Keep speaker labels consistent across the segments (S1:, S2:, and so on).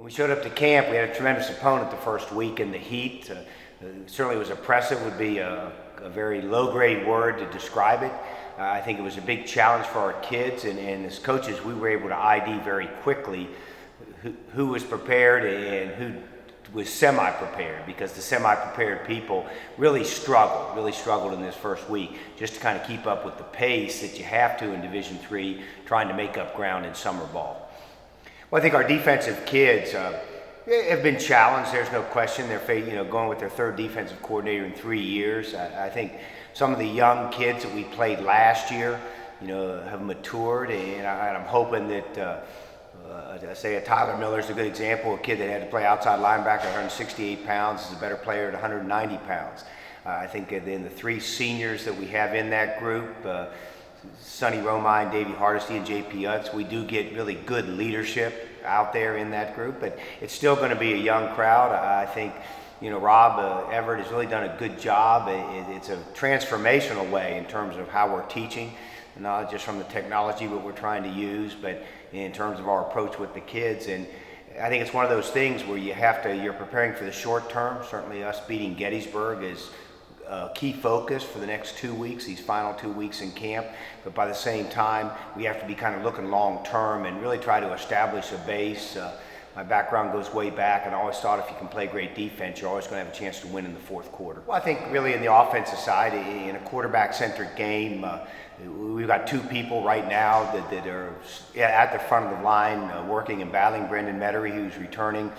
S1: When we showed up to camp, we had a tremendous opponent the first week in the heat. Certainly was oppressive, would be a very low-grade word to describe it. I think it was a big challenge for our kids, and as coaches, we were able to ID very quickly who was prepared and who was semi-prepared, because the semi-prepared people really struggled in this first week just to kind of keep up with the pace that you have to in Division III, trying to make up ground in summer ball. Well, I think our defensive kids have been challenged. There's no question. They're going with their third defensive coordinator in 3 years. I think some of the young kids that we played last year, have matured, and I'm hoping that I say Tyler Miller is a good example. A kid that had to play outside linebacker, 168 pounds, is a better player at 190 pounds. I think in the three seniors that we have in that group, Sonny Romine, Davey Hardesty, and J.P. Utz, we do get really good leadership out there in that group, but it's still going to be a young crowd. I think, Rob Everett has really done a good job. It's a transformational way in terms of how we're teaching, not just from the technology that we're trying to use, but in terms of our approach with the kids. And I think it's one of those things where you're preparing for the short term. Certainly us beating Gettysburg is a key focus for the next 2 weeks, these final 2 weeks in camp. But by the same time, we have to be kind of looking long term and really try to establish a base. My background goes way back, and I always thought if you can play great defense, you're always going to have a chance to win in the fourth quarter. Well, I think really in the offensive side, in a quarterback-centric game, we've got two people right now that are at the front of the line working and battling. Brendan Mettery, who's returning,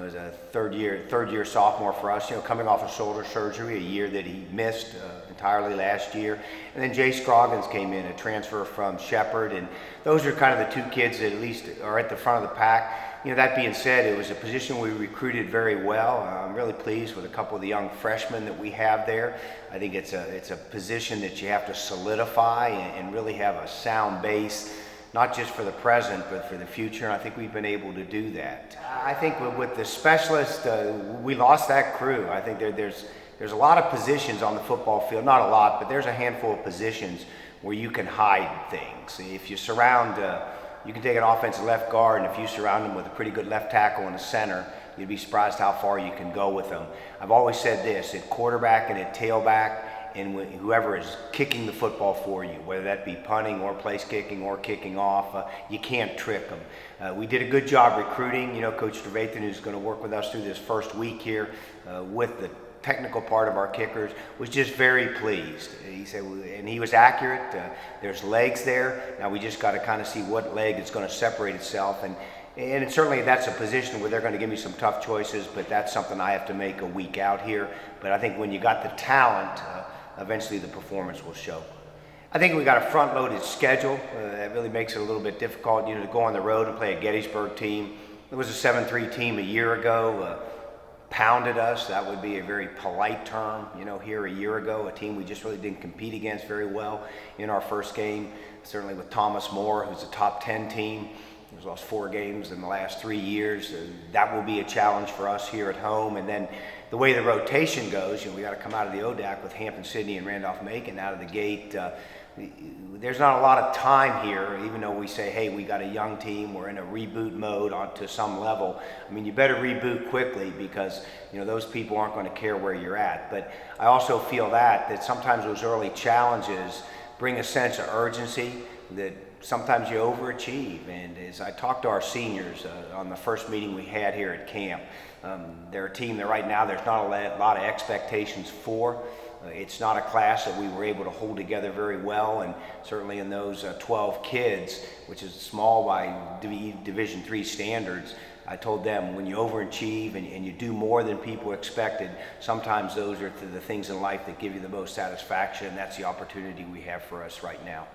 S1: as a third year sophomore for us, coming off of shoulder surgery, a year that he missed entirely last year. And then Jay Scroggins came in, a transfer from Shepherd, and those are kind of the two kids that at least are at the front of the pack. That being said, it was a position we recruited very well. I'm really pleased with a couple of the young freshmen that we have there. I think it's a position that you have to solidify and really have a sound base, not just for the present, but for the future. And I think we've been able to do that. I think with the specialist, we lost that crew. I think there's a lot of positions on the football field, not a lot, but there's a handful of positions where you can hide things. If you surround you can take an offensive left guard, and if you surround them with a pretty good left tackle and a center, you'd be surprised how far you can go with them. I've always said this, at quarterback and at tailback, and whoever is kicking the football for you, whether that be punting or place kicking or kicking off, you can't trick them. We did a good job recruiting. Coach Trevathan, who's going to work with us through this first week here with the technical part of our kickers, was just very pleased. He said, and he was accurate. There's legs there. Now we just got to kind of see what leg is going to separate itself, and certainly that's a position where they're going to give me some tough choices, but that's something I have to make a week out here. But I think when you got the talent, eventually the performance will show. I think we got a front-loaded schedule. That really makes it a little bit difficult, to go on the road and play a Gettysburg team. It was a 7-3 team a year ago. Pounded us. That would be a very polite term, here a year ago, a team we just really didn't compete against very well in our first game. Certainly with Thomas More, who's a top 10 team. He's lost 4 games in the last 3 years. That will be a challenge for us here at home. And then the way the rotation goes, we got to come out of the ODAC with Hampton-Sydney and Randolph-Macon out of the gate. There's not a lot of time here, even though we say, hey, we got a young team, we're in a reboot mode to some level. You better reboot quickly, because those people aren't going to care where you're at. But I also feel that sometimes those early challenges bring a sense of urgency that sometimes you overachieve. And as I talked to our seniors on the first meeting we had here at camp, they're a team that right now there's not a lot of expectations for. It's not a class that we were able to hold together very well, and certainly in those 12 kids, which is small by Division III standards, I told them when you overachieve and you do more than people expected, sometimes those are the things in life that give you the most satisfaction, and that's the opportunity we have for us right now.